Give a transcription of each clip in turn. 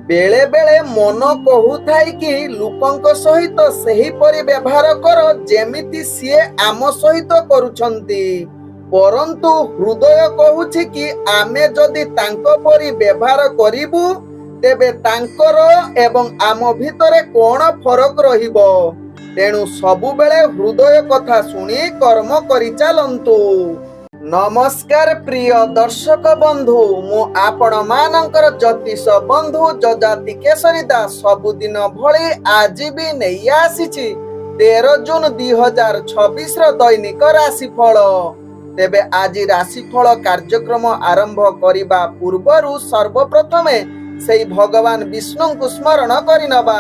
बेले बेले मन कहूथाई कि लोकंक सहित सेहीपरि व्यवहार कर जेमिति सीए आम सहित करुछंती, परंतु हृदय कहूछि कि आमे जदि तांको परि व्यवहार करिबु तेबे तांकर एवं आम भितरे कोन फरक रहिबो। तेणु सबु बेले हृदय कथा सुनी कर्म करि चालंतु। नमस्कार प्रिय दर्शक बंधु, मु आपण मानकर ज्योतिष बंधु जजाति केशरी दास सबुदिन भली आज भी नहीं आसीछि 13 जून 2026 रो दैनिक राशिफल। तेबे आज राशिफल कार्यक्रम आरंभ करिबा पूर्वरु सर्वप्रथमे सेई भगवान विष्णु को स्मरण करिनबा।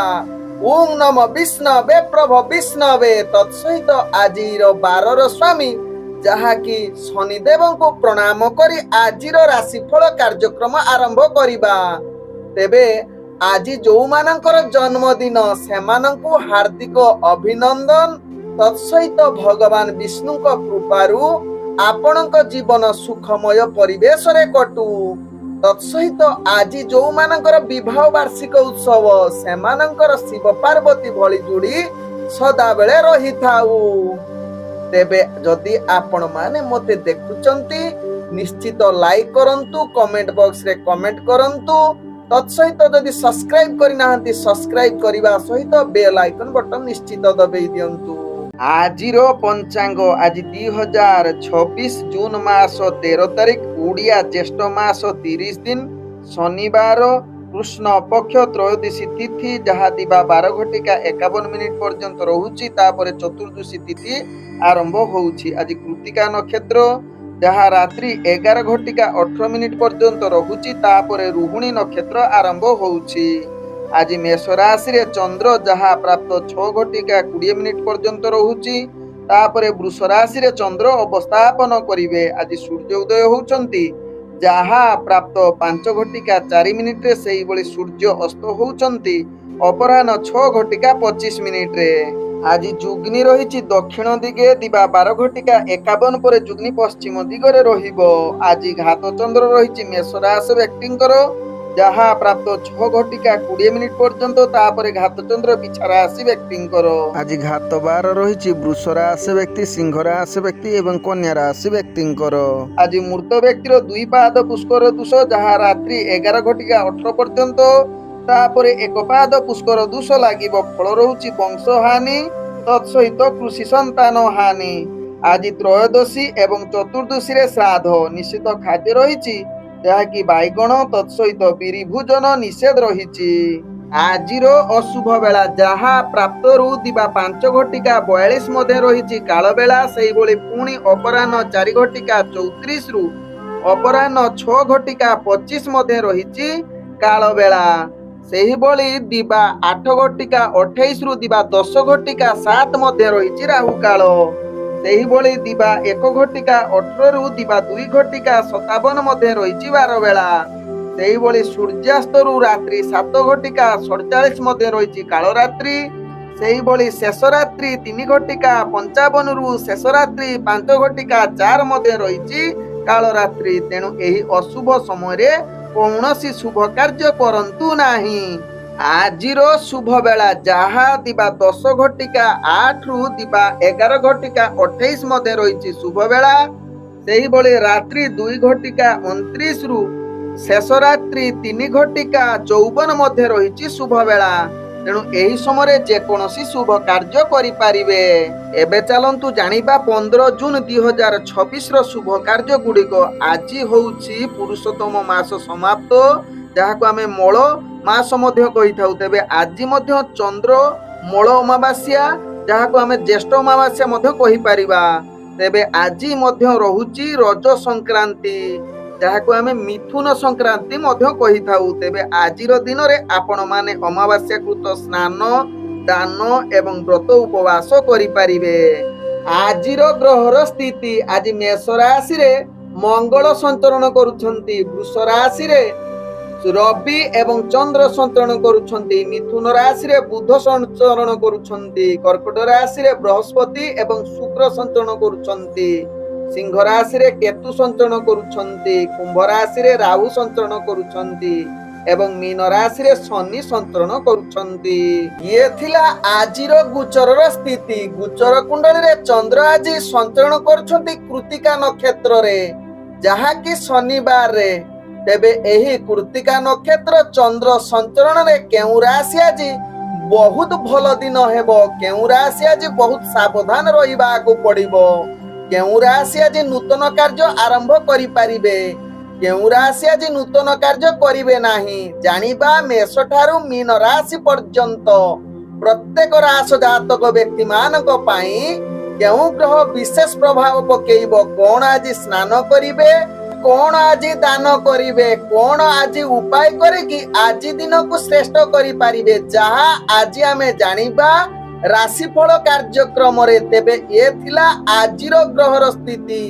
ओम नमो विष्णवे प्रभो विष्णवे। तत्सहित आजिर बारर स्वामी जहा कि शनिदेव को प्रणाम करी आजिर राशिफल कार्यक्रम आरंभ करिबा। तेबे आज जो मानकर जन्मदिन सेमानंकु हार्दिक अभिनंदन। तत्सहित भगवान विष्णु को कृपारु आपणक जीवन सुखमय परिवेश रे कटू। तत्सहित आज जो मानकर विवाह वार्षिक उत्सव सेमानंकर शिव पार्वती भली जोड़ी सदा बेले रही थाऊ। तेबे जदि आपण माने मते देखुचंती निश्चित लाइक करंतु, कमेंट बॉक्स रे कमेंट करंतु। तत्सहित जदि सब्सक्राइब करि नाहंती सब्सक्राइब करिबा सहित बेल आइकन बटन निश्चित दबेई दियंतु। आजिरो पंचांग आज 2026 जून मास 13 तारिख उड़िया ज्येष्ठ मास 30 दिन शनिवार कृष्ण पक्ष त्रयोदशी तिथि जहा दिबा 12 घटिका 51 मिनिट पर्यंत रहुची। तापरे चतुर्दशी तिथि आरंभ होउची। आज कृतिका नक्षत्र जहा रात्रि 11 घटिका 18 मिनिट पर्यंत रहुची। तापरे रोहिणी नक्षत्र आरंभ होउची। आज मेष राशि रे चंद्र जहा प्राप्त 6 घटिका 20 मिनिट पर्यंत रहुची। तापरे वृष राशि रे चंद्र अवस्थापन करिवे। आज सूर्य उदय होउचंती जहा प्राप्त 5 घटिका 4 मिनिट रे सेही बळी सूर्य अस्त होउचंती अपराह्न 6 घटिका 25 मिनिट रे। आज जुग्नि रहिछि दक्षिण दिगे दिबा 12 घटिका 51 परे जुग्नि पश्चिम दिगरे रहिबो। आज घात चंद्र रहिछि मेष राशि व्यक्तिंकर जहा प्राप्त 6 घटिका 20 मिनिट पर्यंत। तापरे घात चंद्र बिछा राशि व्यक्तिंकर। आज घात बार रहिछि वृष राशि व्यक्ति, सिंह राशि व्यक्ति एवं कन्या राशि व्यक्तिंकर। आज मृत व्यक्तिर 2 पाद पुष्कर दोष जहा रात्रि 11 घटिका 18 पर्यंत। तापरे 1 पाद पुष्कर दोष लागिबो। फल रहुछि वंश हानि तत्सहित कृषि संतान हानि। आज त्रयोदशी एवं चतुर्दशी रे श्राद्ध निश्चित खाद्य रहिछि जहाँकि बैगण तत्सहित बिरी भोजन निषेध रहिछि। आजिर अशुभ बेला जहा प्राप्त रु दिबा 5 घटिका 42 मध्ये रहिछि काल बेला। सेही भली पुणी अपराह्न 4 घटिका 34 रु अपराह्न 6 घटिका 25 मध्ये रहिछि काल बेला। सेही भली दिबा 8 घटिका 28 रु दिबा 10 घटिका 7 मध्ये रहिछि राहु काल। सेही भली दिबा 1 घटिका 18 रु दिबा 2 घटिका 57 मध्ये रहिछि बार बेला। सेही भली सूर्यास्त रु रात्रि 7 घटिका 47 मध्ये रहिछि काल रात्रि। सेही भली शेष रात्रि 3 घटिका 55 रु शेष रात्रि 5 घटिका 4 मध्ये रहिछि काल रात्रि। तेणु एही अशुभ समय रे कौनसी शुभ कार्य करंतु नाही। आजिर शुभ बेला जहा दिबा 10 घटिका 8 रु दिबा 11 घटिका 28 मध्ये रहिछि शुभ बेला। सेही भली रात्रि 2 घटिका 29 रु शेष रात्रि 3 घटिका 54 मध्ये रहिछि शुभ बेला। तेणु एही समय जे कोनोसी शुभ कार्य करि पारिबे। एबे चलंतु जानिबा 15 जून 2026 रो शुभ कार्य गुडिक। आज होउछि पुरुषोत्तम मास समाप्त जहाको आमे मळ मास मध्य कहि थाउ। तेबे आज मध्य चंद्र मळ अमावास्या जहाको आमे ज्येष्ठ अमावास्या मध्य कहि परिबा। तेबे आज मध्य रहुछि रज संक्रांति जहाको आमे मिथुन संक्रांति मध्य कहि थाउ। तेबे आजिर दिन रे आपण माने अमावास्या कृत स्नान दान एवं व्रत उपवास करि परिबे। आजिर ग्रहर स्थिति आज मेष राशि रे मंगल संचरण करुछंती, वृष राशि रे रवि एवं चंद्र संचरण करुछंती, मिथुन राशि रे बुध संचरण करुछंती, कर्कट राशि रे बृहस्पति एवं शुक्र संचरण करुछंती, सिंह राशि रे केतु संचरण करुछंती, कुंभ राशि रे राहु संचरण करुछंती, ଏବଂ ମୀନ ରାଶିରେ ଶନି ସଞ୍ଚରଣ କରୁଛନ୍ତି। ଇଏ ଥିଲା ଆଜିର ଗୋଚରର ସ୍ଥିତି। ଗୋଚର କୁଣ୍ଡଳୀରେ ଚନ୍ଦ୍ର ଆଜି ସଞ୍ଚରଣ କରୁଛନ୍ତି କୃତ୍ତିକା ନକ୍ଷତ୍ରରେ, ଯାହାକି ଶନିବାରରେ। ତେବେ ଏହି କୃତ୍ତିକା ନକ୍ଷତ୍ର ଚନ୍ଦ୍ର ସଞ୍ଚରଣରେ କେଉଁ ରାଶି ଆଜି ବହୁତ ଭଲ ଦିନ ହେବ, କେଉଁ ରାଶି ଆଜି ବହୁତ ସାବଧାନ ରହିବାକୁ ପଡିବ, କେଉଁ ରାଶି ଆଜି ନୂତନ କାର୍ଯ୍ୟ ଆରମ୍ଭ କରିପାରିବେ, କେଉଁ ରାଶି ଆଜି ନୂତନ କାର୍ଯ୍ୟ କରିବେ ନାହିଁ, ଜାଣିବା ମେଷ ଠାରୁ ମୀନ ରାଶି ପର୍ଯ୍ୟନ୍ତ ପ୍ରତ୍ୟେକ ରାଶି ଜାତକ ବ୍ୟକ୍ତି ମାନଙ୍କ ପାଇଁ କେଉଁ ଗ୍ରହ ବିଶେଷ ପ୍ରଭାବ ପକେଇବ, କଣ ଆଜି ସ୍ନାନ କରିବେ, କଣ ଆଜି ଦାନ କରିବେ, କଣ ଆଜି ଉପାୟ କରିକି ଆଜି ଦିନକୁ ଶ୍ରେଷ୍ଠ କରିପାରିବେ, ଯାହା ଆଜି ଆମେ ଜାଣିବା ରାଶିଫଳ କାର୍ଯ୍ୟକ୍ରମରେ। ତେବେ ଏ ଥିଲା ଆଜିର ଗ୍ରହର ସ୍ଥିତି।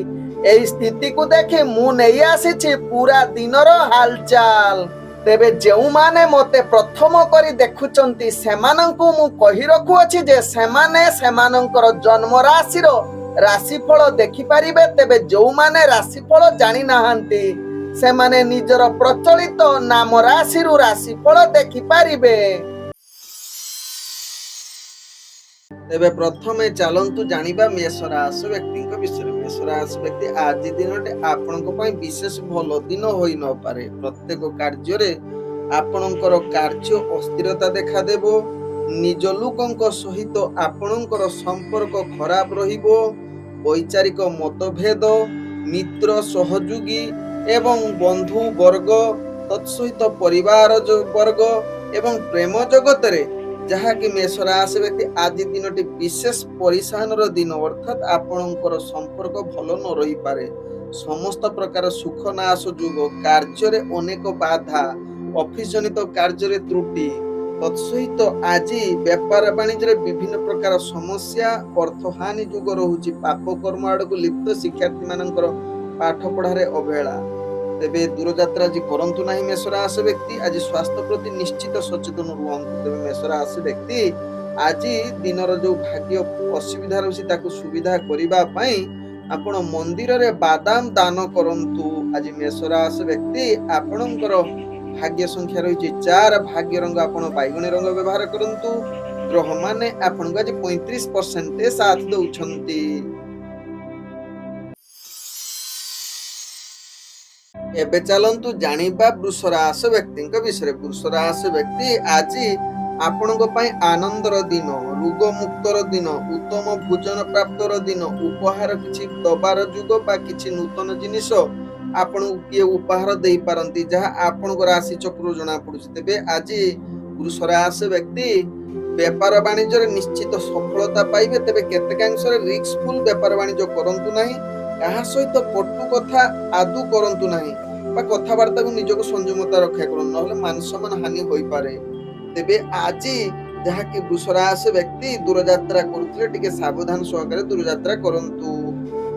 ଏହି ସ୍ଥିତିକୁ ଦେଖି ମୁଁ ନେଇ ଆସିଛି ପୁରା ଦିନର ହାଲଚାଲ। ତେବେ ଯେଉଁମାନେ ମତେ ପ୍ରଥମ କରି ଦେଖୁଛନ୍ତି ସେମାନଙ୍କୁ ମୁଁ କହି ରଖୁଅଛି ଯେ ସେମାନେ ସେମାନଙ୍କର ଜନ୍ମ ରାଶିର ରାଶିଫଳ ଦେଖିପାରିବେ। ତେବେ ଯେଉଁମାନେ ରାଶିଫଳ ଜାଣି ନାହାନ୍ତି ସେମାନେ ନିଜର ପ୍ରଚଳିତ ନାମ ରାଶିରୁ ରାଶିଫଳ ଦେଖିପାରିବେ। ତେବେ ପ୍ରଥମେ ଚାଲନ୍ତୁ ଜାଣିବା ମେଷ ରାଶି ବ୍ୟକ୍ତିଙ୍କ ବିଷୟରେ। ମେଷ ରାଶି ବ୍ୟକ୍ତି ଆଜି ଦିନଟି ଆପଣଙ୍କ ପାଇଁ ବିଶେଷ ଭଲ ଦିନ ହୋଇନପାରେ। ପ୍ରତ୍ୟେକ କାର୍ଯ୍ୟରେ ଆପଣଙ୍କର କାର୍ଯ୍ୟ ଅସ୍ଥିରତା ଦେଖାଦେବ। ନିଜ ଲୋକଙ୍କ ସହିତ ଆପଣଙ୍କର ସମ୍ପର୍କ ଖରାପ ରହିବ। ବୈଚାରିକ ମତଭେଦ, ମିତ୍ର ସହଯୋଗୀ ଏବଂ ବନ୍ଧୁ ବର୍ଗ ତତ୍ସହିତ ପରିବାର ବର୍ଗ ଏବଂ ପ୍ରେମ ଜଗତରେ, ଯାହାକି ମେଷ ରାଶି ବ୍ୟକ୍ତି ଆଜି ଦିନଟି ବିଶେଷ ପରିଶାନର ଦିନ, ଅର୍ଥାତ୍ ଆପଣଙ୍କର ସମ୍ପର୍କ ଭଲ ନ ରହିପାରେ। ସମସ୍ତ ପ୍ରକାର ସୁଖ ନାଶ ଯୋଗ, କାର୍ଯ୍ୟରେ ଅନେକ ବାଧା, ଅଫିସ ଜନିତ କାର୍ଯ୍ୟରେ ତ୍ରୁଟି, ତତ୍ସହିତ ଆଜି ବେପାର ବାଣିଜ୍ୟରେ ବିଭିନ୍ନ ପ୍ରକାର ସମସ୍ୟା, ଅର୍ଥହାନି ଯୋଗ ରହୁଛି। ପାପ କର୍ମ ଆଡକୁ ଲିପ୍ତ ଶିକ୍ଷାର୍ଥୀ ମାନଙ୍କର ପାଠ ପଢାରେ ଅବହେଳା। ତେବେ ଦୂରଯାତ୍ରା ଆଜି କରନ୍ତୁ ନାହିଁ ମେଷ ରାଶି ବ୍ୟକ୍ତି। ଆଜି ସ୍ୱାସ୍ଥ୍ୟ ପ୍ରତି ନିଶ୍ଚିତ ସଚେତନ ରୁହନ୍ତୁ। ତେବେ ମେଷ ରାଶି ବ୍ୟକ୍ତି ଆଜି ଦିନର ଯୋଉ ଭାଗ୍ୟ ଅସୁବିଧା ରହୁଛି ତାକୁ ସୁବିଧା କରିବା ପାଇଁ ଆପଣ ମନ୍ଦିରରେ ବାଦାମ ଦାନ କରନ୍ତୁ। ଆଜି ମେଷ ରାଶି ବ୍ୟକ୍ତି ଆପଣଙ୍କର ଭାଗ୍ୟ ସଂଖ୍ୟା ରହିଛି 4, ଭାଗ୍ୟ ରଙ୍ଗ ଆପଣ ବାଇଗଣୀ ରଙ୍ଗ ବ୍ୟବହାର କରନ୍ତୁ। ଗ୍ରହମାନେ ଆପଣଙ୍କୁ ଆଜି 35% ସାଥ ଦଉଛନ୍ତି। ଏବେ ଚାଲନ୍ତୁ ଜାଣିବା ବୃଷ ରାଶି ବ୍ୟକ୍ତିଙ୍କ ବିଷୟରେ। ବୃଷ ରାଶି ବ୍ୟକ୍ତି ଆଜି ଆପଣଙ୍କ ପାଇଁ ଆନନ୍ଦର ଦିନ, ରୋଗ ମୁକ୍ତର ଦିନ, ଉତ୍ତମ ଭୋଜନ ପ୍ରାପ୍ତର ଦିନ, ଉପହାର କିଛି ଦବାର ଯୁଗ ବା କିଛି ନୂତନ ଜିନିଷ ଆପଣଙ୍କୁ କିଏ ଉପହାର ଦେଇପାରନ୍ତି, ଯାହା ଆପଣଙ୍କ ରାଶି ଚକ୍ରରୁ ଜଣା ପଡୁଛି। ତେବେ ଆଜି ବୃଷ ରାଶି ବ୍ୟକ୍ତି ବେପାର ବାଣିଜ୍ୟରେ ନିଶ୍ଚିତ ସଫଳତା ପାଇବେ। ତେବେ କେତେକାଂଶରେ ରିସ୍କଫୁଲ ବେପାର ବାଣିଜ୍ୟ କରନ୍ତୁ ନାହିଁ। କାହା ସହିତ କଟୁ କଥା ଆଦୌ କରନ୍ତୁ ନାହିଁ ବା କଥାବାର୍ତ୍ତାକୁ ନିଜକୁ ସଂଯମତା ରକ୍ଷା କରନ୍ତୁ, ନହେଲେ ମାନ ସମ୍ମାନ ହାନି ହୋଇପାରେ। ତେବେ ଆଜି ଯାହାକି ବୃଷ ରାଶି ବ୍ୟକ୍ତି ଦୂରଯାତ୍ରା କରୁଥିଲେ ଟିକେ ସାବଧାନ ସହକାରେ ଦୂରଯାତ୍ରା କରନ୍ତୁ।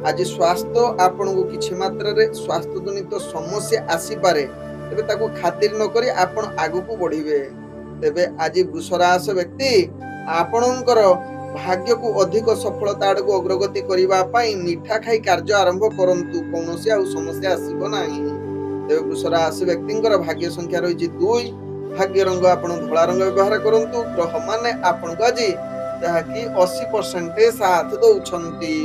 ଆଜି ସ୍ୱାସ୍ଥ୍ୟ ଆପଣଙ୍କୁ କିଛି ମାତ୍ରାରେ ସ୍ୱାସ୍ଥ୍ୟ ଜନିତ ସମସ୍ୟା ଆସିପାରେ, ତେବେ ତାକୁ ଖାତିର ନ କରି ଆପଣ ଆଗକୁ ବଢିବେ। ତେବେ ଆଜି ବୃଷ ରାଶି ବ୍ୟକ୍ତି ଆପଣଙ୍କର ଭାଗ୍ୟକୁ ଅଧିକ ସଫଳତା ଆଡକୁ ଅଗ୍ରଗତି କରିବା ପାଇଁ ମିଠା ଖାଇ କାର୍ଯ୍ୟ ଆରମ୍ଭ କରନ୍ତୁ, କୌଣସି ଆଉ ସମସ୍ୟା ଆସିବ ନାହିଁ। ତେବେ ବୃଷ ରାଶି ବ୍ୟକ୍ତିଙ୍କର ଭାଗ୍ୟ ସଂଖ୍ୟା ରହିଛି 2, ଭାଗ୍ୟ ରଙ୍ଗ ଆପଣ ଧଳା ରଙ୍ଗ ବ୍ୟବହାର କରନ୍ତୁ। ଗ୍ରହମାନେ ଆପଣଙ୍କୁ ଆଜି ଯାହାକି 80% ସାଥ ଦଉଛନ୍ତି।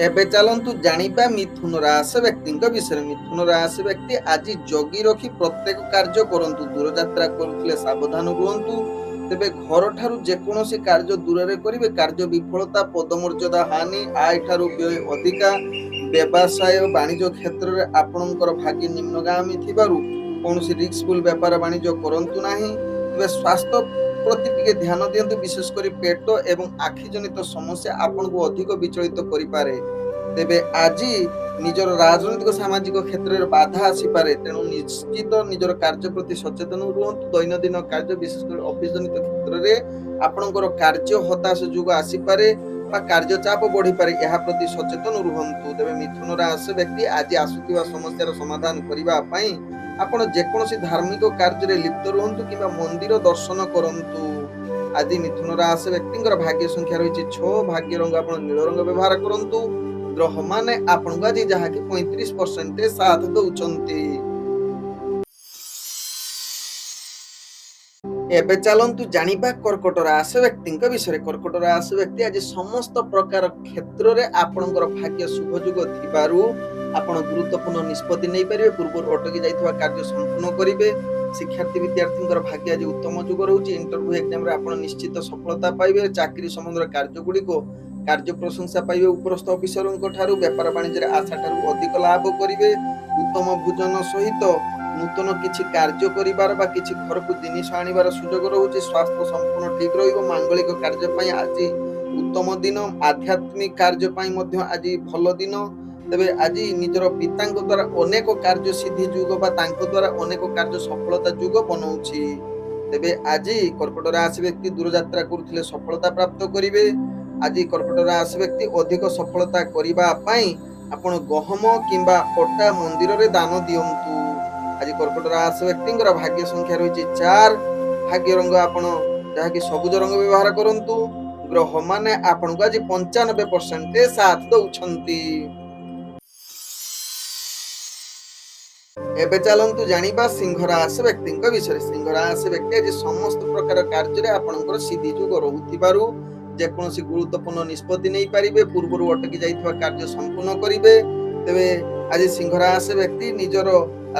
ଏବେ ଚାଲନ୍ତୁ ଜାଣିବା ମିଥୁନ ରାଶି ବ୍ୟକ୍ତିଙ୍କ ବିଷୟରେ। ମିଥୁନ ରାଶି ବ୍ୟକ୍ତି ଆଜି ଜଗି ରଖି ପ୍ରତ୍ୟେକ କାର୍ଯ୍ୟ କରନ୍ତୁ। ଦୂରଯାତ୍ରା କରୁଥିଲେ ସାବଧାନ ରୁହନ୍ତୁ। ତେବେ ଘର ଠାରୁ ଯେକୌଣସି କାର୍ଯ୍ୟ ଦୂରରେ କରିବେ, କାର୍ଯ୍ୟ ବିଫଳତା, ପଦମର୍ଯ୍ୟାଦା ହାନି, ଆୟ ଠାରୁ ବ୍ୟୟ ଅଧିକା, ବ୍ୟବସାୟ ବାଣିଜ୍ୟ କ୍ଷେତ୍ରରେ ଆପଣଙ୍କର ଭାଗ୍ୟ ନିମ୍ନଗାମୀ ଥିବାରୁ କୌଣସି ରିସ୍କଫୁଲ ବେପାର ବାଣିଜ୍ୟ କରନ୍ତୁ ନାହିଁ। ତେବେ ସ୍ୱାସ୍ଥ୍ୟ ପ୍ରତି ଟିକେ ଧ୍ୟାନ ଦିଅନ୍ତୁ, ବିଶେଷ କରି ପେଟ ଏବଂ ଆଖି ଜନିତ ସମସ୍ୟା ଆପଣଙ୍କୁ ଅଧିକ ବିଚଳିତ କରିପାରେ। ତେବେ ଆଜି ନିଜର ରାଜନୈତିକ ସାମାଜିକ କ୍ଷେତ୍ରରେ ବାଧା ଆସିପାରେ, ତେଣୁ ନିଶ୍ଚିତ ନିଜର କାର୍ଯ୍ୟ ପ୍ରତି ସଚେତନ ରୁହନ୍ତୁ। ଦୈନନ୍ଦିନ କାର୍ଯ୍ୟ ବିଶେଷ କରି ଅଫିସ ଜନିତ କ୍ଷେତ୍ରରେ ଆପଣଙ୍କର କାର୍ଯ୍ୟ ହତାଶ ଯୋଗ ଆସିପାରେ ବା କାର୍ଯ୍ୟ ଚାପ ବଢିପାରେ, ଏହା ପ୍ରତି ସଚେତନ ରୁହନ୍ତୁ। ତେବେ ମିଥୁନ ରାଶି ବ୍ୟକ୍ତି ଆଜି ଆସୁଥିବା ସମସ୍ୟାର ସମାଧାନ କରିବା ପାଇଁ ଆପଣ ଯେକୌଣସି ଧାର୍ମିକ କାର୍ଯ୍ୟରେ ଲିପ୍ତ ରୁହନ୍ତୁ କିମ୍ବା ମନ୍ଦିର ଦର୍ଶନ କରନ୍ତୁ। ଆଜି ମିଥୁନ ରାଶି ବ୍ୟକ୍ତିଙ୍କର ଭାଗ୍ୟ ସଂଖ୍ୟା ରହିଛି 6, ଭାଗ୍ୟ ରଙ୍ଗ ଆପଣ ନୀଳ ରଙ୍ଗ ବ୍ୟବହାର କରନ୍ତୁ। ଗ୍ରହ ମାନେ ଆପଣଙ୍କୁ ଆଜି ଯାହାକି 35% ସାଥ ଦଉଛନ୍ତି। ଏବେ ଚାଲନ୍ତୁ ଜାଣିବା କର୍କଟ ରାଶି ବ୍ୟକ୍ତିଙ୍କ ବିଷୟରେ। କର୍କଟ ରାଶି ବ୍ୟକ୍ତି ଆଜି ସମସ୍ତ ପ୍ରକାର କ୍ଷେତ୍ରରେ ଆପଣଙ୍କର ଭାଗ୍ୟ ଶୁଭଯୋଗ ଥିବାରୁ ଆପଣ ଗୁରୁତ୍ୱପୂର୍ଣ୍ଣ ନିଷ୍ପତ୍ତି ନେଇପାରିବେ। ପୂର୍ବରୁ ଅଟକି ଯାଇଥିବା କାର୍ଯ୍ୟ ସମ୍ପୂର୍ଣ୍ଣ କରିବେ। ଶିକ୍ଷାର୍ଥୀ ବିଦ୍ୟାର୍ଥୀଙ୍କର ଭାଗ୍ୟ ଆଜି ଉତ୍ତମ ଯୁଗ ରହୁଛି। ଇଣ୍ଟରଭ୍ୟୁ ଏକ୍ଜାମରେ ଆପଣ ନିଶ୍ଚିତ ସଫଳତା ପାଇବେ। ଚାକିରି ସମ୍ବନ୍ଧୀୟ କାର୍ଯ୍ୟଗୁଡ଼ିକ କାର୍ଯ୍ୟ ପ୍ରଶଂସା ପାଇବେ ଉପରସ୍ଥ ଅଫିସରଙ୍କ ଠାରୁ। ବେପାର ବାଣିଜ୍ୟରେ ଆଶା ଠାରୁ ଅଧିକ ଲାଭ କରିବେ। ଉତ୍ତମ ଭୋଜନ ସହିତ ନୂତନ କିଛି କାର୍ଯ୍ୟ କରିବାର ବା କିଛି ଘରକୁ ଜିନିଷ ଆଣିବାର ସୁଯୋଗ ରହୁଛି। ସ୍ୱାସ୍ଥ୍ୟ ସମ୍ପୂର୍ଣ୍ଣ ଠିକ ରହିବ। ମାଙ୍ଗଳିକ କାର୍ଯ୍ୟ ପାଇଁ ଆଜି ଉତ୍ତମ ଦିନ। ଆଧ୍ୟାତ୍ମିକ କାର୍ଯ୍ୟ ପାଇଁ ମଧ୍ୟ ଆଜି ଭଲ ଦିନ। ତେବେ ଆଜି ନିଜର ପିତାଙ୍କ ଦ୍ୱାରା ଅନେକ କାର୍ଯ୍ୟ ସିଦ୍ଧି ଯୁଗ ବା ତାଙ୍କ ଦ୍ୱାରା ଅନେକ କାର୍ଯ୍ୟ ସଫଳତା ଯୁଗ ବନଉଛି। ତେବେ ଆଜି କର୍କଟ ରାଶି ବ୍ୟକ୍ତି ଦୂରଯାତ୍ରା କରୁଥିଲେ ସଫଳତା ପ୍ରାପ୍ତ କରିବେ। ଆଜି କର୍କଟ ରାଶି ବ୍ୟକ୍ତି ଅଧିକ ସଫଳତା କରିବା ପାଇଁ ଆପଣ ଗହମ କିମ୍ବା ଅଟା ମନ୍ଦିରରେ ଦାନ ଦିଅନ୍ତୁ। ଆଜି କର୍କଟ ରାଶି ବ୍ୟକ୍ତିଙ୍କର ଭାଗ୍ୟ ସଂଖ୍ୟା ରହିଛି 4। ଭାଗ୍ୟ ରଙ୍ଗ ଆପଣ ଯାହାକି ସବୁଜ ରଙ୍ଗ ବ୍ୟବହାର କରନ୍ତୁ। ଗ୍ରହ ମାନେ ଆପଣଙ୍କୁ ଆଜି 95% ସାଥ ଦଉଛନ୍ତି। ଏବେ ଚାଲନ୍ତୁ ଜାଣିବା ସିଂହ ରାଶି ବ୍ୟକ୍ତିଙ୍କ ବିଷୟରେ। ସିଂହ ରାଶି ବ୍ୟକ୍ତି ଆଜି ସମସ୍ତ ପ୍ରକାର କାର୍ଯ୍ୟରେ ଆପଣଙ୍କର ସିଦ୍ଧି ଯୋଗ ରହୁଥିବାରୁ ଯେକୌଣସି ଗୁରୁତ୍ୱପୂର୍ଣ୍ଣ ନିଷ୍ପତ୍ତି ନେଇପାରିବେ। ପୂର୍ବରୁ ଅଟକି ଯାଇଥିବା କାର୍ଯ୍ୟ ସମ୍ପୂର୍ଣ୍ଣ କରିବେ। ତେବେ ଆଜି ସିଂହ ରାଶି ବ୍ୟକ୍ତି ନିଜର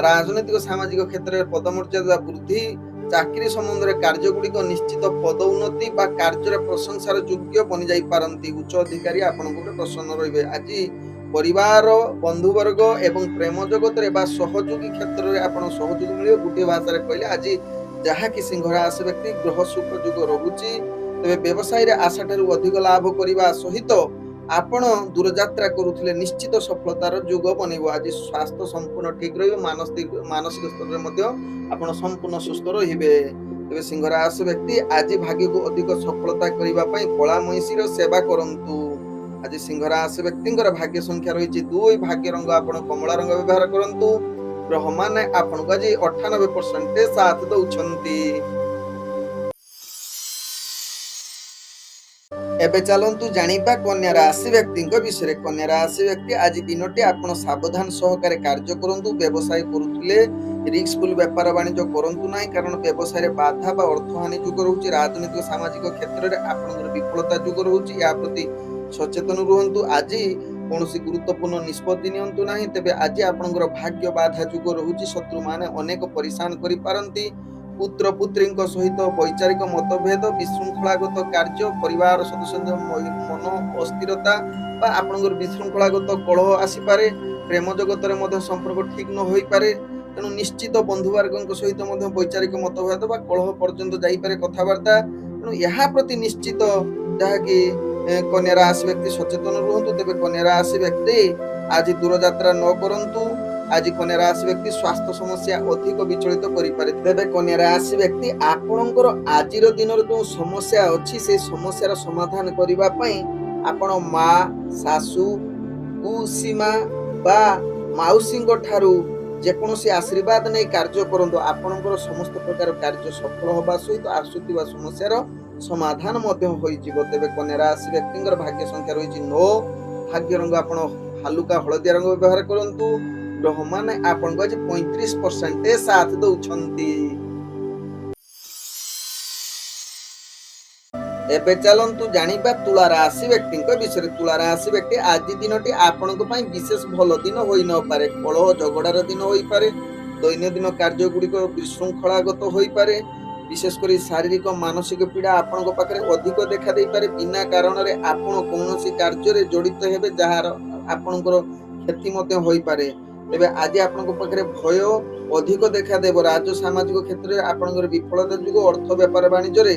ରାଜନୈତିକ ସାମାଜିକ କ୍ଷେତ୍ରରେ ପଦମର୍ଯ୍ୟାଦା ବୃଦ୍ଧି, ଚାକିରି ସମ୍ବନ୍ଧରେ କାର୍ଯ୍ୟଗୁଡ଼ିକ ନିଶ୍ଚିତ ପଦ ଉନ୍ନତି ବା କାର୍ଯ୍ୟର ପ୍ରଶଂସାର ଯୋଗ୍ୟ ବନିଯାଇ ପାରନ୍ତି। ଉଚ୍ଚ ଅଧିକାରୀ ଆପଣଙ୍କ ଉପରେ ପ୍ରସନ୍ନ ରହିବେ। ଆଜି ପରିବାର, ବନ୍ଧୁବର୍ଗ ଏବଂ ପ୍ରେମ ଜଗତରେ ବା ସହଯୋଗୀ କ୍ଷେତ୍ରରେ ଆପଣ ସହଯୋଗ ମିଳିବେ। ଗୋଟିଏ ଭାଷାରେ କହିଲେ ଆଜି ଯାହାକି ସିଂହ ରାଶି ବ୍ୟକ୍ତି ଗ୍ରହ ଶୁକ୍ର ଯୁଗ ରହୁଛି। ତେବେ ବ୍ୟବସାୟରେ ଆଶା ଠାରୁ ଅଧିକ ଲାଭ କରିବା ସହିତ ଆପଣ ଦୂରଯାତ୍ରା କରୁଥିଲେ ନିଶ୍ଚିତ ସଫଳତାର ଯୁଗ ବନିବ। ଆଜି ସ୍ୱାସ୍ଥ୍ୟ ସମ୍ପୂର୍ଣ୍ଣ ଠିକ ରହିବ। ମାନସିକ ସ୍ତରରେ ମଧ୍ୟ ଆପଣ ସମ୍ପୂର୍ଣ୍ଣ ସୁସ୍ଥ ରହିବେ। ତେବେ ସିଂହ ରାଶି ବ୍ୟକ୍ତି ଆଜି ଭାଗ୍ୟକୁ ଅଧିକ ସଫଳତା କରିବା ପାଇଁ କଳା ମଇଁଷିର ସେବା କରନ୍ତୁ। ଆଜି ସିଂହ ରାଶି ବ୍ୟକ୍ତିଙ୍କର ଭାଗ୍ୟ ସଂଖ୍ୟା ରହିଛି 2। ଭାଗ୍ୟ ରଙ୍ଗ ଆପଣ କମଳା ରଙ୍ଗ ବ୍ୟବହାର କରନ୍ତୁ। ଗ୍ରହ ମାନେ ଆପଣଙ୍କୁ ଆଜି 98% ସାଥ ଦଉଛନ୍ତି। ଏବେ ଚାଲନ୍ତୁ ଜାଣିବା କନ୍ୟା ରାଶି ବ୍ୟକ୍ତିଙ୍କ ବିଷୟରେ। କନ୍ୟା ରାଶି ବ୍ୟକ୍ତି ଆଜି ଦିନଟି ଆପଣ ସାବଧାନ ସହକାରେ କାର୍ଯ୍ୟ କରନ୍ତୁ। ବ୍ୟବସାୟ କରୁଥିଲେ ରିସ୍କଫୁଲ ବେପାର ବାଣିଜ୍ୟ କରନ୍ତୁ ନାହିଁ, କାରଣ ବ୍ୟବସାୟରେ ବାଧା ବା ଅର୍ଥହାନି ଯୁଗ ରହୁଛି। ରାଜନୈତିକ ସାମାଜିକ କ୍ଷେତ୍ରରେ ଆପଣଙ୍କର ବିଫଳତା ଯୁଗ ରହୁଛି। ଏହା ପ୍ରତି ସଚେତନ ରୁହନ୍ତୁ। ଆଜି କୌଣସି ଗୁରୁତ୍ୱପୂର୍ଣ୍ଣ ନିଷ୍ପତ୍ତି ନିଅନ୍ତୁ ନାହିଁ। ତେବେ ଆଜି ଆପଣଙ୍କର ଭାଗ୍ୟ ବାଧା ଯୁଗ ରହୁଛି। ଶତ୍ରୁମାନେ ଅନେକ ପରିଶାନ କରିପାରନ୍ତି। ପୁତ୍ର ପୁତ୍ରୀଙ୍କ ସହିତ ବୈଚାରିକ ମତଭେଦ, ବିଶୃଙ୍ଖଳାଗତ କାର୍ଯ୍ୟ, ପରିବାର ସଦସ୍ୟଙ୍କ ମନ ଅସ୍ଥିରତା ବା ଆପଣଙ୍କର ବିଶୃଙ୍ଖଳାଗତ କଳହ ଆସିପାରେ। ପ୍ରେମ ଜଗତରେ ମଧ୍ୟ ସମ୍ପର୍କ ଠିକ ନ ହୋଇପାରେ। ତେଣୁ ନିଶ୍ଚିତ ବନ୍ଧୁବର୍ଗଙ୍କ ସହିତ ମଧ୍ୟ ବୈଚାରିକ ମତଭେଦ ବା କଳହ ପର୍ଯ୍ୟନ୍ତ ଯାଇପାରେ କଥାବାର୍ତ୍ତା। ତେଣୁ ଏହା ପ୍ରତି ନିଶ୍ଚିତ ଯାହାକି କନ୍ୟା ରାଶି ବ୍ୟକ୍ତି ସଚେତନ ରୁହନ୍ତୁ। ତେବେ କନ୍ୟା ରାଶି ବ୍ୟକ୍ତି ଆଜି ଦୂରଯାତ୍ରା ନ କରନ୍ତୁ। ଆଜି କନ୍ୟା ରାଶି ବ୍ୟକ୍ତି ସ୍ୱାସ୍ଥ୍ୟ ସମସ୍ୟା ଅଧିକ ବିଚଳିତ କରିପାରେ। ତେବେ କନ୍ୟା ରାଶି ବ୍ୟକ୍ତି ଆପଣଙ୍କର ଆଜିର ଦିନର ଯେଉଁ ସମସ୍ୟା ଅଛି ସେ ସମସ୍ୟାର ସମାଧାନ କରିବା ପାଇଁ ଆପଣ ମା, ଶାଶୁ, କୁସୀମା ବା ମାଉସୀଙ୍କ ଠାରୁ ଯେକୌଣସି ଆଶୀର୍ବାଦ ନେଇ କାର୍ଯ୍ୟ କରନ୍ତୁ। ଆପଣଙ୍କର ସମସ୍ତ ପ୍ରକାର କାର୍ଯ୍ୟ ସଫଳ ହେବା ସହିତ ଆସୁଥିବା ସମସ୍ୟାର ସମାଧାନ ମଧ୍ୟ ହୋଇଯିବ। ତେବେ କନ୍ୟା ରାଶି ବ୍ୟକ୍ତିଙ୍କର ଭାଗ୍ୟ ସଂଖ୍ୟା ରହିଛି 9। ଭାଗ୍ୟ ରଙ୍ଗ ଆପଣ ହାଲୁକା ହଳଦିଆ ରଙ୍ଗ ବ୍ୟବହାର କରନ୍ତୁ। ଗ୍ରହ ମାନେ ଆପଣଙ୍କୁ ଆଜି 35% ସାଥ ଦଉଛନ୍ତି। ଏବେ ଚାଲନ୍ତୁ ଜାଣିବା ତୁଳା ରାଶି ବ୍ୟକ୍ତିଙ୍କ ବିଷୟରେ। ତୁଳା ରାଶି ବ୍ୟକ୍ତି ଆଜି ଦିନଟି ଆପଣଙ୍କ ପାଇଁ ବିଶେଷ ଭଲ ଦିନ ହୋଇନପାରେ। କଳହ ଝଗଡ଼ାର ଦିନ ହୋଇପାରେ। ଦୈନନ୍ଦିନ କାର୍ଯ୍ୟ ଗୁଡ଼ିକ ବିଶୃଙ୍ଖଳାଗତ ହୋଇପାରେ। ବିଶେଷ କରି ଶାରୀରିକ ମାନସିକ ପୀଡ଼ା ଆପଣଙ୍କ ପାଖରେ ଅଧିକ ଦେଖା ଦେଇପାରେ। ବିନା କାରଣରେ ଆପଣ କୌଣସି କାର୍ଯ୍ୟରେ ଜଡ଼ିତ ହେବେ ଯାହାର ଆପଣଙ୍କର କ୍ଷତି ମଧ୍ୟ ହୋଇପାରେ। ତେବେ ଆଜି ଆପଣଙ୍କ ପାଖରେ ଭୟ ଅଧିକ ଦେଖାଦେବ। ରାଜ ସାମାଜିକ କ୍ଷେତ୍ରରେ ଆପଣଙ୍କର ବିଫଳତା ଯୋଗୁଁ ଅର୍ଥ ବେପାର ବାଣିଜ୍ୟରେ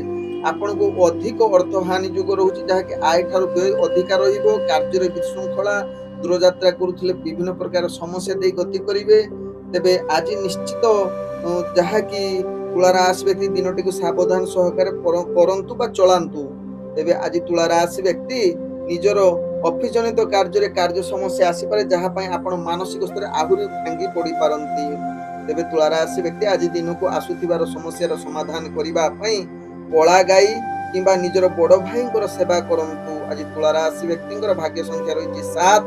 ଆପଣଙ୍କୁ ଅଧିକ ଅର୍ଥହାନି ଯୋଗ ରହୁଛି, ଯାହାକି ଆୟ ଠାରୁ ବ୍ୟୟ ଅଧିକା ରହିବ। କାର୍ଯ୍ୟରେ ବିଶୃଙ୍ଖଳା, ଦୂରଯାତ୍ରା କରୁଥିଲେ ବିଭିନ୍ନ ପ୍ରକାର ସମସ୍ୟା ଦେଇ ଗତି କରିବେ। ତେବେ ଆଜି ନିଶ୍ଚିତ ଯାହାକି ତୁଳା ରାଶି ବ୍ୟକ୍ତି ଦିନଟିକୁ ସାବଧାନ ସହକାରେ କରନ୍ତୁ ବା ଚଳାନ୍ତୁ। ତେବେ ଆଜି ତୁଳା ରାଶି ବ୍ୟକ୍ତି ନିଜର ଅଫିସ ଜନିତ କାର୍ଯ୍ୟରେ କାର୍ଯ୍ୟ ସମସ୍ୟା ଆସିପାରେ, ଯାହା ପାଇଁ ଆପଣ ମାନସିକ ସ୍ତରରେ ଆହୁରି ଭାଙ୍ଗି ପଡ଼ିପାରନ୍ତି। ତେବେ ତୁଳା ରାଶି ବ୍ୟକ୍ତି ଆଜି ଦିନକୁ ଆସୁଥିବାର ସମସ୍ୟାର ସମାଧାନ କରିବା ପାଇଁ କଳା ଗାଈ କିମ୍ବା ନିଜର ବଡ଼ ଭାଇଙ୍କର ସେବା କରନ୍ତୁ। ଆଜି ତୁଳା ରାଶି ବ୍ୟକ୍ତିଙ୍କର ଭାଗ୍ୟ ସଂଖ୍ୟା ରହିଛି 7।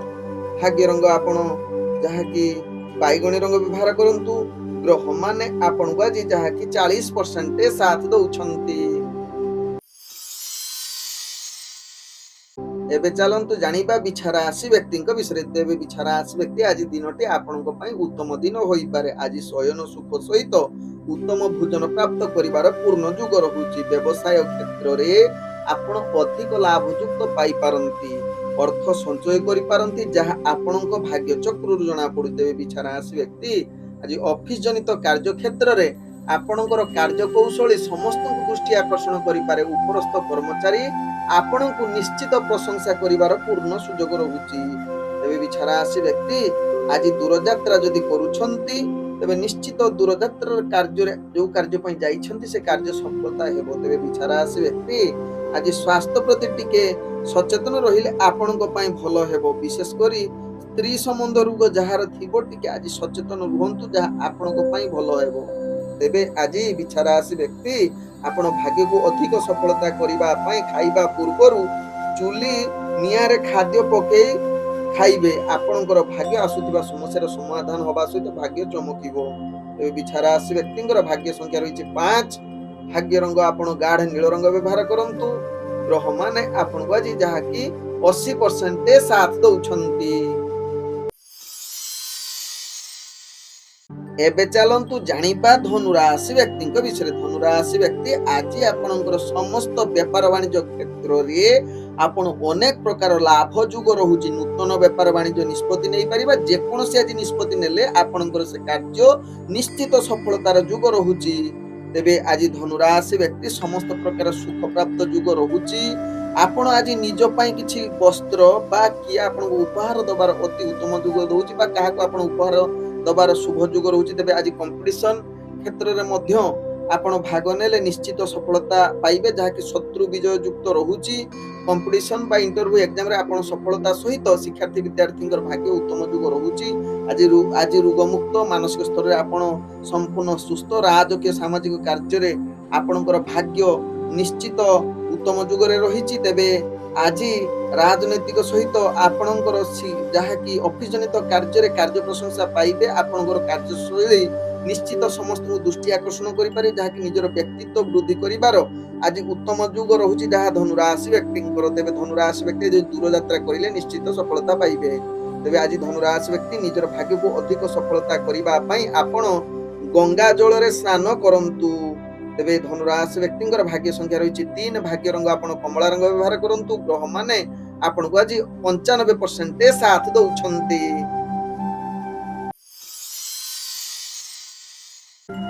ଭାଗ୍ୟ ରଙ୍ଗ ଆପଣ ଯାହାକି ବାଇଗଣୀ ରଙ୍ଗ ବ୍ୟବହାର କରନ୍ତୁ। ଗ୍ରହ ମାନେ ଆପଣଙ୍କୁ ଆଜି ଯାହାକି 40% ସାଥ ଦଉଛନ୍ତି। ଏବେ ଚାଲନ୍ତୁ ଜାଣିବା ବିଛା ରାଶି ବ୍ୟକ୍ତିଙ୍କ ବିଷୟରେ। ତେବେ ବିଛା ରାଶି ବ୍ୟକ୍ତି ଆଜି ଦିନଟି ଆପଣଙ୍କ ପାଇଁ ଉତ୍ତମ ଦିନ ହୋଇପାରେ। ଆଜି ଶୟନ ସୁଖ ସହିତ ଉତ୍ତମ ଭୋଜନ ପ୍ରାପ୍ତ କରିବାର ପୂର୍ଣ୍ଣ ଯୋଗ ରହୁଛି। ବ୍ୟବସାୟ କ୍ଷେତ୍ରରେ ଆପଣ ଅଧିକ ଲାଭଯୁକ୍ତ ପାଇପାରନ୍ତି। ଅର୍ଥ ସଞ୍ଚୟ କରିପାରନ୍ତି, ଯାହା ଆପଣଙ୍କ ଭାଗ୍ୟ ଚକ୍ରରୁ ଜଣା ପଡୁଥିବେ। ବିଛା ରାଶି ବ୍ୟକ୍ତି ଆଜି ଅଫିସ ଜନିତ କାର୍ଯ୍ୟ କ୍ଷେତ୍ରରେ ଆପଣଙ୍କର କାର୍ଯ୍ୟ କୌଶଳୀ ସମସ୍ତଙ୍କୁ ଦୃଷ୍ଟି ଆକର୍ଷଣ କରିପାରେ। ଉପରସ୍ଥ କର୍ମଚାରୀ ଆପଣଙ୍କୁ ନିଶ୍ଚିତ ପ୍ରଶଂସା କରିବାର ପୂର୍ଣ୍ଣ ସୁଯୋଗ ରହୁଛି। ତେବେ ବିଛା ରାଶି ବ୍ୟକ୍ତି ଆଜି ଦୂରଯାତ୍ରା ଯଦି କରୁଛନ୍ତି, ତେବେ ନିଶ୍ଚିତ ଦୂରଯାତ୍ରାର କାର୍ଯ୍ୟରେ ଯୋଉ କାର୍ଯ୍ୟ ପାଇଁ ଯାଇଛନ୍ତି ସେ କାର୍ଯ୍ୟ ସଫଳତା ହେବ। ତେବେ ବିଛା ରାଶି ବ୍ୟକ୍ତି ଆଜି ସ୍ୱାସ୍ଥ୍ୟ ପ୍ରତି ଟିକେ ସଚେତନ ରହିଲେ ଆପଣଙ୍କ ପାଇଁ ଭଲ ହେବ। ବିଶେଷ କରି ସ୍ତ୍ରୀ ସମ୍ବନ୍ଧ ରୋଗ ଯାହାର ଥିବ ଟିକେ ଆଜି ସଚେତନ ରୁହନ୍ତୁ, ଯାହା ଆପଣଙ୍କ ପାଇଁ ଭଲ ହେବ। ତେବେ ଆଜି ବିଛା ରାଶି ବ୍ୟକ୍ତି ଆପଣ ଭାଗ୍ୟକୁ ଅଧିକ ସଫଳତା କରିବା ପାଇଁ ଖାଇବା ପୂର୍ବରୁ ଚୁଲି ନିଆଁରେ ଖାଦ୍ୟ ପକେଇ ଖାଇବେ। ଆପଣଙ୍କର ଭାଗ୍ୟ ଆସୁଥିବା ସମସ୍ୟାର ସମାଧାନ ହେବା ସହିତ ଭାଗ୍ୟ ଚମକିବ। ତେବେ ବିଛା ରାଶି ବ୍ୟକ୍ତିଙ୍କର ଭାଗ୍ୟ ସଂଖ୍ୟା ରହିଛି 5। ଭାଗ୍ୟ ରଙ୍ଗ ଆପଣ ଗାଢ ନୀଳ ରଙ୍ଗ ବ୍ୟବହାର କରନ୍ତୁ। ଗ୍ରହ ମାନେ ଆପଣଙ୍କୁ ଆଜି ଯାହାକି 80% ସାଥ ଦଉଛନ୍ତି। ଏବେ ଚାଲନ୍ତୁ ଜାଣିବା ଧନୁ ରାଶି ବ୍ୟକ୍ତିଙ୍କ ବିଷୟରେ। ଧନୁ ରାଶି ବ୍ୟକ୍ତି ଆଜି ଆପଣଙ୍କର ସମସ୍ତ ବେପାର ବାଣିଜ୍ୟ କ୍ଷେତ୍ରରେ ଆପଣ ଅନେକ ପ୍ରକାର ଲାଭ ଯୋଗ ରହୁଛି। ନୂତନ ବେପାର ବାଣିଜ୍ୟ ନିଷ୍ପତ୍ତି ନେଇପାରିବା। ଯେକୌଣସି ଆଜି ନିଷ୍ପତ୍ତି ନେଲେ ଆପଣଙ୍କର ସେ କାର୍ଯ୍ୟ ନିଶ୍ଚିତ ସଫଳତାର ଯୋଗ ରହୁଛି। ତେବେ ଆଜି ଧନୁ ରାଶି ବ୍ୟକ୍ତି ସମସ୍ତ ପ୍ରକାର ସୁଖ ପ୍ରାପ୍ତ ଯୋଗ ରହୁଛି। ଆପଣ ଆଜି ନିଜ ପାଇଁ କିଛି ବସ୍ତ୍ର ବା କିଏ ଆପଣଙ୍କୁ ଉପହାର ଦବାର ଅତି ଉତ୍ତମ ଯୋଗ ଦଉଛି, ବା କାହାକୁ ଆପଣ ଉପହାର ଦବାର ଶୁଭ ଯୋଗ ରହୁଛି। ତେବେ ଆଜି କମ୍ପିଟିସନ କ୍ଷେତ୍ରରେ ମଧ୍ୟ ଆପଣ ଭାଗ ନେଲେ ନିଶ୍ଚିତ ସଫଳତା ପାଇବେ, ଯାହାକି ଶତ୍ରୁ ବିଜୟ ଯୁକ୍ତ ରହୁଛି। କମ୍ପିଟିସନ ବା ଇଣ୍ଟରଭ୍ୟୁ ଏକ୍ସାମରେ ଆପଣ ସଫଳତା ସହିତ ଶିକ୍ଷାର୍ଥୀ ବିଦ୍ୟାର୍ଥୀଙ୍କର ଭାଗ୍ୟ ଉତ୍ତମ ଯୋଗ ରହୁଛି। ଆଜି ରୋଗମୁକ୍ତ ମାନସିକ ସ୍ତରରେ ଆପଣ ସମ୍ପୂର୍ଣ୍ଣ ସୁସ୍ଥ। ରାଜକୀୟ ସାମାଜିକ କାର୍ଯ୍ୟରେ ଆପଣଙ୍କର ଭାଗ୍ୟ ନିଶ୍ଚିତ ଉତ୍ତମ ଯୁଗରେ ରହିଛି। ତେବେ ଆଜି ରାଜନୈତିକ ସହିତ ଆପଣଙ୍କର ଯାହାକି ଅଫିସ ଜନିତ କାର୍ଯ୍ୟରେ କାର୍ଯ୍ୟ ପ୍ରଶଂସା ପାଇବେ। ଆପଣଙ୍କର କାର୍ଯ୍ୟଶୈଳୀ ନିଶ୍ଚିତ ସମସ୍ତଙ୍କୁ ଦୃଷ୍ଟି ଆକର୍ଷଣ କରିପାରେ, ଯାହାକି ନିଜର ବ୍ୟକ୍ତିତ୍ୱ ବୃଦ୍ଧି କରିବାର ଆଜି ଉତ୍ତମ ଯୁଗ ରହୁଛି, ଯାହା ଧନୁ ରାଶି ବ୍ୟକ୍ତିଙ୍କର। ତେବେ ଧନୁ ରାଶି ବ୍ୟକ୍ତି ଯଦି ଦୂରଯାତ୍ରା କରିଲେ ନିଶ୍ଚିତ ସଫଳତା ପାଇବେ। ତେବେ ଆଜି ଧନୁ ରାଶି ବ୍ୟକ୍ତି ନିଜର ଭାଗ୍ୟକୁ ଅଧିକ ସଫଳତା କରିବା ପାଇଁ ଆପଣ ଗଙ୍ଗା ଜଳରେ ସ୍ନାନ କରନ୍ତୁ। ତେବେ ଧନୁ ରାଶି ବ୍ୟକ୍ତିଙ୍କର ଭାଗ୍ୟ ସଂଖ୍ୟା ରହିଛି 3। ଭାଗ୍ୟ ରଙ୍ଗ ଆପଣ କମଳା ରଙ୍ଗ ବ୍ୟବହାର କରନ୍ତୁ। ଗ୍ରହ ମାନେ ଆପଣଙ୍କୁ ଆଜି 95% ସାଥ ଦଉଛନ୍ତି।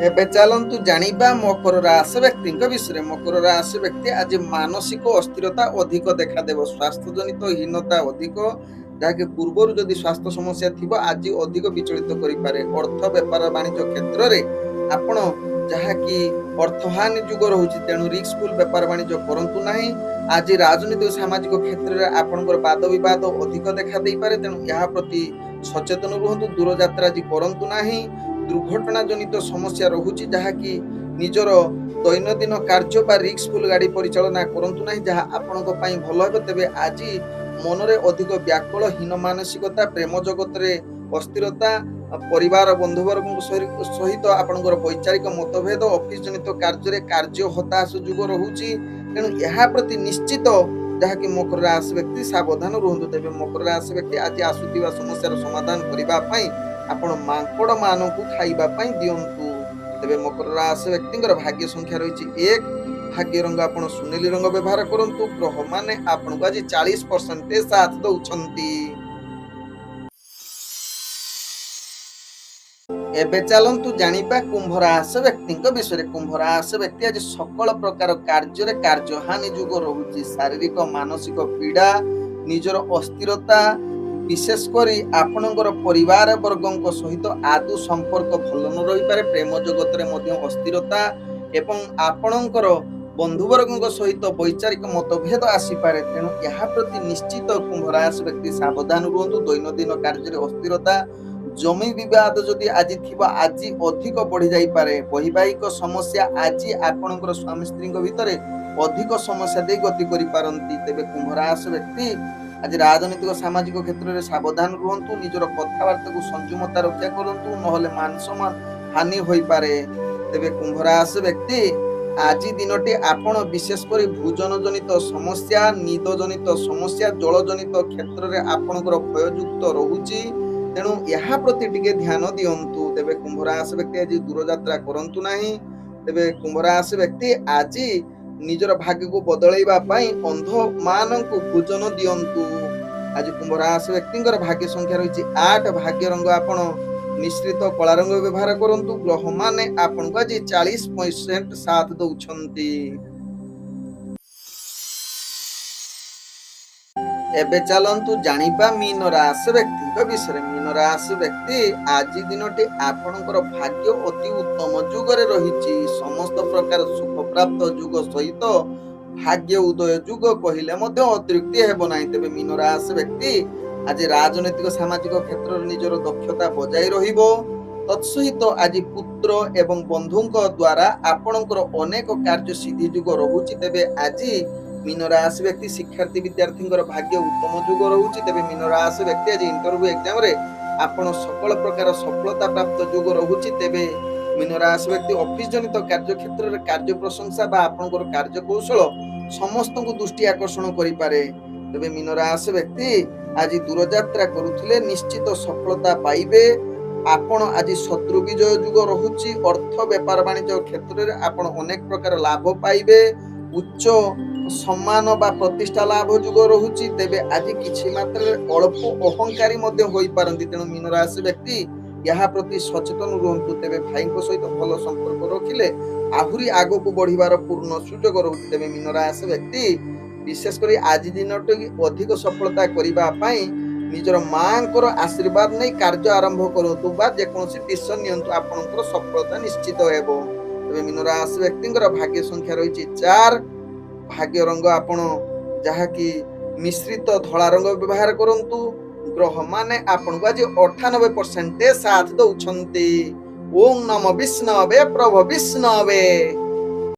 ଏବେ ଚାଲନ୍ତୁ ଜାଣିବା ମକର ରାଶି ବ୍ୟକ୍ତିଙ୍କ ବିଷୟରେ। ମକର ରାଶି ବ୍ୟକ୍ତି ଆଜି ମାନସିକ ଅସ୍ଥିରତା ଅଧିକ ଦେଖାଦେବ। ସ୍ୱାସ୍ଥ୍ୟ ଜନିତ ହୀନତା ଅଧିକ, ଯାହାକି ପୂର୍ବରୁ ଯଦି ସ୍ୱାସ୍ଥ୍ୟ ସମସ୍ୟା ଥିବ ଆଜି ଅଧିକ ବିଚଳିତ କରିପାରେ। ଅର୍ଥ ବେପାର ବାଣିଜ୍ୟ କ୍ଷେତ୍ରରେ ଆପଣ ଯାହାକି ଅର୍ଥହାନି ଯୁଗ ରହୁଛି, ତେଣୁ ରିସ୍କଫୁଲ ବେପାର ବାଣିଜ୍ୟ କରନ୍ତୁ ନାହିଁ। ଆଜି ରାଜନୈତିକ ସାମାଜିକ କ୍ଷେତ୍ରରେ ଆପଣଙ୍କର ବାଦ ବିବାଦ ଅଧିକ ଦେଖା ଦେଇପାରେ, ତେଣୁ ଏହା ପ୍ରତି ସଚେତନ ରୁହନ୍ତୁ। ଦୂରଯାତ୍ରା ଆଜି କରନ୍ତୁ ନାହିଁ। ଦୁର୍ଘଟଣା ଜନିତ ସମସ୍ୟା ରହୁଛି, ଯାହାକି ନିଜର ଦୈନନ୍ଦିନ କାର୍ଯ୍ୟ ବା ରିସ୍କଫୁଲ ଗାଡି ପରିଚାଳନା କରନ୍ତୁ ନାହିଁ, ଯାହା ଆପଣଙ୍କ ପାଇଁ ଭଲ ହେବ। ତେବେ ଆଜି ମନରେ ଅଧିକ ବ୍ୟାକୁଳ ହୀନ ମାନସିକତା, ପ୍ରେମ ଜଗତରେ ଅସ୍ଥିରତା, ପରିବାର ବନ୍ଧୁବର୍ଗଙ୍କ ସହିତ ଆପଣଙ୍କର ବୈଚାରିକ ମତଭେଦ, ଅଫିସ ଜନିତ କାର୍ଯ୍ୟରେ କାର୍ଯ୍ୟ ହତାଶ ଯୋଗ ରହୁଛି। ତେଣୁ ଏହା ପ୍ରତି ନିଶ୍ଚିତ ଯାହାକି ମକର ରାଶି ବ୍ୟକ୍ତି ସାବଧାନ ରୁହନ୍ତୁ। ତେବେ ମକର ରାଶି ବ୍ୟକ୍ତି ଆଜି ଆସୁଥିବା ସମସ୍ୟାର ସମାଧାନ କରିବା ପାଇଁ ଆପଣ ମାଙ୍କଡ ମାନଙ୍କୁ ଖାଇବା ପାଇଁ ଦିଅନ୍ତୁ। ତେବେ ମକର ରାଶି ବ୍ୟକ୍ତିଙ୍କର ଭାଗ୍ୟ ସଂଖ୍ୟା ରହିଛି 1। ଭାଗ୍ୟ ରଙ୍ଗ ଆପଣ ସୁନେଲି ରଙ୍ଗ ବ୍ୟବହାର କରନ୍ତୁ। ଗ୍ରହ ମାନେ ଆପଣଙ୍କୁ ଆଜି 40% ସାଥ ଦଉଛନ୍ତି। ଏବେ ଚାଲନ୍ତୁ ଜାଣିବା କୁମ୍ଭ ରାଶି ବ୍ୟକ୍ତିଙ୍କ ବିଷୟରେ। କୁମ୍ଭ ରାଶି ବ୍ୟକ୍ତି ଆଜି ସକଳ ପ୍ରକାର କାର୍ଯ୍ୟରେ କାର୍ଯ୍ୟହାନି ଯୋଗ ରହୁଛି। ଶାରୀରିକ ମାନସିକ ପୀଡା, ନିଜର ଅସ୍ଥିରତା, ବିଶେଷ କରି ଆପଣଙ୍କର ପରିବାର ବର୍ଗଙ୍କ ସହିତ ଆଦୌ ସମ୍ପର୍କ ଭଲ ନ ରହିପାରେ। ପ୍ରେମ ଜଗତରେ ମଧ୍ୟ ଅସ୍ଥିରତା ଏବଂ ଆପଣଙ୍କର ବନ୍ଧୁବର୍ଗଙ୍କ ସହିତ ବୈଚାରିକ ମତଭେଦ ଆସିପାରେ। ତେଣୁ ଏହା ପ୍ରତି ନିଶ୍ଚିତ କୁମ୍ଭ ରାଶି ବ୍ୟକ୍ତି ସାବଧାନ ରୁହନ୍ତୁ। ଦୈନନ୍ଦିନ କାର୍ଯ୍ୟରେ ଅସ୍ଥିରତା, ଜମି ବିବାଦ ଯଦି ଆଜି ଥିବ ଆଜି ଅଧିକ ବଢି ଯାଇପାରେ। ବୈବାହିକ ସମସ୍ୟା ଆଜି ଆପଣଙ୍କର ସ୍ୱାମୀ ସ୍ତ୍ରୀଙ୍କ ଭିତରେ ଅଧିକ ସମସ୍ୟା ଦେଇ ଗତି କରିପାରନ୍ତି। ତେବେ କୁମ୍ଭ ରାଶି ବ୍ୟକ୍ତି ଆଜି ରାଜନୈତିକ ସାମାଜିକ କ୍ଷେତ୍ରରେ ସାବଧାନ ରୁହନ୍ତୁ, ନିଜର କଥାବାର୍ତ୍ତାକୁ ସଂଯମତା ରକ୍ଷା କରନ୍ତୁ, ନହେଲେ ମାନ ସମ୍ମାନ ହାନି ହୋଇପାରେ। ତେବେ କୁମ୍ଭ ରାଶି ବ୍ୟକ୍ତି ଆଜି ଦିନଟି ଆପଣ ବିଶେଷ କରି ଭୋଜନ ଜନିତ ସମସ୍ୟା, ନିଦ ଜନିତ ସମସ୍ୟା, ଜଳ ଜନିତ କ୍ଷେତ୍ରରେ ଆପଣଙ୍କର ଭୟଯୁକ୍ତ ରହୁଛି, ତେଣୁ ଏହା ପ୍ରତି ଟିକେ ଧ୍ୟାନ ଦିଅନ୍ତୁ। ତେବେ କୁମ୍ଭ ରାଶି ବ୍ୟକ୍ତି ଆଜି ଦୂରଯାତ୍ରା କରନ୍ତୁ ନାହିଁ। ତେବେ କୁମ୍ଭ ରାଶି ବ୍ୟକ୍ତି ଆଜି ନିଜର ଭାଗ୍ୟକୁ ବଦଳେଇବା ପାଇଁ ଅନ୍ଧ ମାନଙ୍କୁ ଭୋଜନ ଦିଅନ୍ତୁ। ଆଜି କୁମ୍ଭ ରାଶି ବ୍ୟକ୍ତିଙ୍କର ଭାଗ୍ୟ ସଂଖ୍ୟା ରହିଛି 8, ଭାଗ୍ୟ ରଙ୍ଗ ଆପଣ ମିଶ୍ରିତ କଳା ରଙ୍ଗ ବ୍ୟବହାର କରନ୍ତୁ। ଗ୍ରହ ମାନେ ଆପଣଙ୍କୁ ଆଜି 40% ସାଥ ଦଉଛନ୍ତି। ଏବେ ଚାଲନ୍ତୁ ଜାଣିବା ମୀନ ରାଶି ବ୍ୟକ୍ତିଙ୍କ ବିଷୟରେ। ମୀନ ରାଶି ବ୍ୟକ୍ତି ଆଜି ଦିନଟି ଆପଣଙ୍କର ଭାଗ୍ୟ ଅତି ଉତ୍ତମ ଯୁଗରେ ରହିଛି। ସମସ୍ତ ପ୍ରକାର ସୁଖ ପ୍ରାପ୍ତ ଯୁଗ ସହିତ ଭାଗ୍ୟ ଉଦୟ ଯୁଗ କହିଲେ ମଧ୍ୟ ଅତ୍ୟୁକ୍ତି ହେବ ନାହିଁ। ତେବେ ମୀନ ରାଶି ବ୍ୟକ୍ତି ଆଜି ରାଜନୈତିକ ସାମାଜିକ କ୍ଷେତ୍ରରେ ନିଜର ଦକ୍ଷତା ବଜାୟ ରହିବ। ତତ୍ସହିତ ଆଜି ପୁତ୍ର ଏବଂ ବନ୍ଧୁଙ୍କ ଦ୍ୱାରା ଆପଣଙ୍କର ଅନେକ କାର୍ଯ୍ୟ ସିଦ୍ଧି ଯୁଗ ରହୁଛି। ତେବେ ଆଜି ମୀନ ରାଶି ବ୍ୟକ୍ତି ଶିକ୍ଷାର୍ଥୀ ବିଦ୍ୟାର୍ଥୀଙ୍କର ଭାଗ୍ୟ ଉତ୍ତମ ଯୁଗ ରହୁଛି। ତେବେ ମୀନ ରାଶି ବ୍ୟକ୍ତି ଆଜି ଇଣ୍ଟରଭ୍ୟୁ ଏକ୍ଜାମରେ ଆପଣ ସକଳ ପ୍ରକାର ସଫଳତା ପ୍ରାପ୍ତ ଯୁଗ ରହୁଛି। ତେବେ ମୀନ ରାଶି ବ୍ୟକ୍ତି ଅଫିସ ଜନିତ କାର୍ଯ୍ୟ କ୍ଷେତ୍ରରେ କାର୍ଯ୍ୟ ପ୍ରଶଂସା ବା ଆପଣଙ୍କର କାର୍ଯ୍ୟ କୌଶଳ ସମସ୍ତଙ୍କୁ ଦୃଷ୍ଟି ଆକର୍ଷଣ କରିପାରେ। ତେବେ ମୀନ ରାଶି ବ୍ୟକ୍ତି ଆଜି ଦୂରଯାତ୍ରା କରୁଥିଲେ ନିଶ୍ଚିତ ସଫଳତା ପାଇବେ। ଆପଣ ଆଜି ଶତ୍ରୁ ବିଜୟ ଯୁଗ ରହୁଛି। ଅର୍ଥ ବେପାର ବାଣିଜ୍ୟ କ୍ଷେତ୍ରରେ ଆପଣ ଅନେକ ପ୍ରକାର ଲାଭ ପାଇବେ। ଉଚ୍ଚ ସମ୍ମାନ ବା ପ୍ରତିଷ୍ଠା ଲାଭ ଯୁଗ ରହୁଛି। ତେବେ ଆଜି କିଛି ମାତ୍ରାରେ ଅଳ୍ପ ଅହଙ୍କାରୀ ମଧ୍ୟ ହୋଇପାରନ୍ତି, ତେଣୁ ମୀନ ରାଶି ବ୍ୟକ୍ତି ଏହା ପ୍ରତି ସଚେତନ ରୁହନ୍ତୁ। ତେବେ ଭାଇଙ୍କ ସହିତ ଭଲ ସମ୍ପର୍କ ରଖିଲେ ଆହୁରି ଆଗକୁ ବଢିବାର ପୂର୍ଣ୍ଣ ସୁଯୋଗ ରହୁଛି। ତେବେ ମୀନ ରାଶି ବ୍ୟକ୍ତି ବିଶେଷ କରି ଆଜି ଦିନଟି ଅଧିକ ସଫଳତା କରିବା ପାଇଁ ନିଜର ମାଙ୍କର ଆଶୀର୍ବାଦ ନେଇ କାର୍ଯ୍ୟ ଆରମ୍ଭ କରନ୍ତୁ ବା ଯେକୌଣସି ଡିସିସନ ନିଅନ୍ତୁ, ଆପଣଙ୍କର ସଫଳତା ନିଶ୍ଚିତ ହେବ। ତେବେ ମୀନ ରାଶି ବ୍ୟକ୍ତିଙ୍କର ଭାଗ୍ୟ ସଂଖ୍ୟା ରହିଛି 4, ଭାଗ୍ୟ ରଙ୍ଗ ଆପଣ ଯାହାକି ମିଶ୍ରିତ ଧଳା ରଙ୍ଗ ବ୍ୟବହାର କରନ୍ତୁ। ଗ୍ରହ ମାନେ ଆପଣଙ୍କୁ ଆଜି 98% ସାଥ ଦଉଛନ୍ତି। ଓಂ ନମ ବିଷ୍ଣବେ ପ୍ରଭ ବିଷ୍ଣବେ।